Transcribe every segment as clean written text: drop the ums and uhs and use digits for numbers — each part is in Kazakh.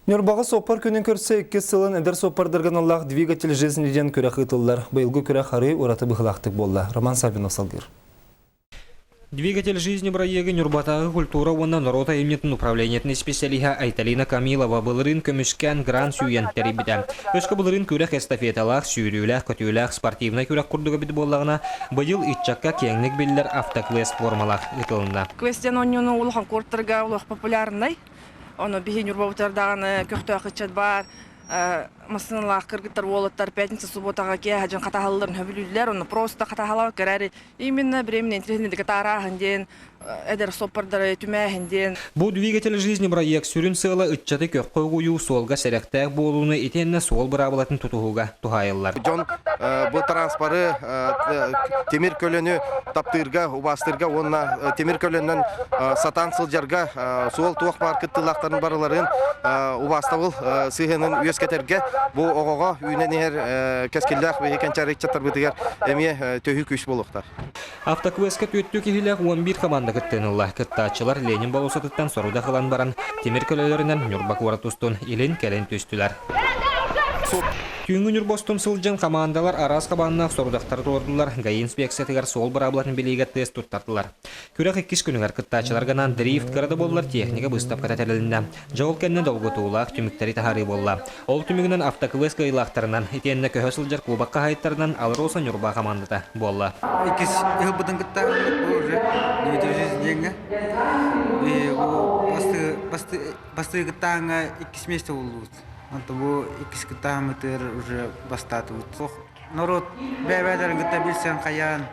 Нюрбағы сопар күнін көрсе, 2 сылын әдір сопардырған Аллах двигатель жизнеден көрәқ ұтылылар. Байылғы көрәқ ары ораты бұғылақтық болды. Роман Сабинов салгыр. Двигатель жизни проекта Нюрбатағы культура онна народа имнетін управлениетіні специалиха Айталина Камилова бұлырын көмішкен гран сүйенттері біді. Өскі бұлырын көрәқ эстафеталақ, сүйрюләқ, көтюләқ, спортивна көрәқ күрдігі біді болағына бұйыл итчаққа кеңлік білдер автоквест формалақ ұтылында. Квестен оньоны улыған корттырға улық популярный. Оны бейі Нюрбаутардағаны көқті ақытчат бар. Масыналақ кыргыттар олыттар пятница субботаға ке хажан қатағалыларын хөбілілер, оны просто қатағалау кәрәрі. Именно беременен интернетінде қатарағынден, әдір соппардары түмәхінден. Бұл двигатель жизни проект сүрін сылы үтчаты көк қойғую солға сәрәқтәк болуыны етенне сол бұрабылатын тұтуғыға тұхайылар. Жон бұл транспары темір көліні таптырға, убастырға, онына темір көлінен сатан сылжарға сол туақ маркеттілақтарын барыларын убаставыл сыхының өскетерге бұл оғыға үйінен ер кәскелдәқ бе екенчар рекчаттар бұтығар әме төхі күш болуқтар. Автоквестке төттү кихилек 11 команда кыттынылла. Кыттачылар Ленин болусатыттан соруда қылан баран темір көлелерінен Нюрбак уратустун илин кәлен төстілер. Түйінгі Нюрбостун сылжан командалар арас қабаннақ сорудақтар тұрдылар. Гай инспекциятығар сол бұрабылатын белейге тест тұттардылар. Күрек 2 күнігер кыттачылар ғанан дрифт қырады болылар техника бұстап катателілінді. Жауыл кәнне долғы туылақ түміктері тахары болла. Ол түмігінен автоквест қайлақтарынан, етеніне көхі сылжар кубаққа хайттарынан алыр олса Нюрба командата болла. Посты гытаңа 2 месяца улут. Антабу 2 кытамытыр уже бастатут. Народ бәбәдәрен гыта билсән каян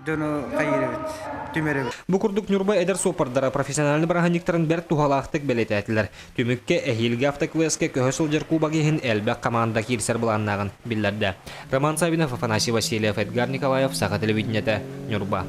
дөно кайрыбыт. Түмәребит. Бу курдук Нюрба эдер сопардара профессиональный бараханиктарын бер тухалактык белетәтләр. Түмүккә әһилгә автоквестке көһөсөл жер кубагыһын әлбәк команда кирсер буланнагын билләрдә. Роман Сабинов, Афанасий Васильев, Эдгар Николаев, Саха телевидениете, Нюрба.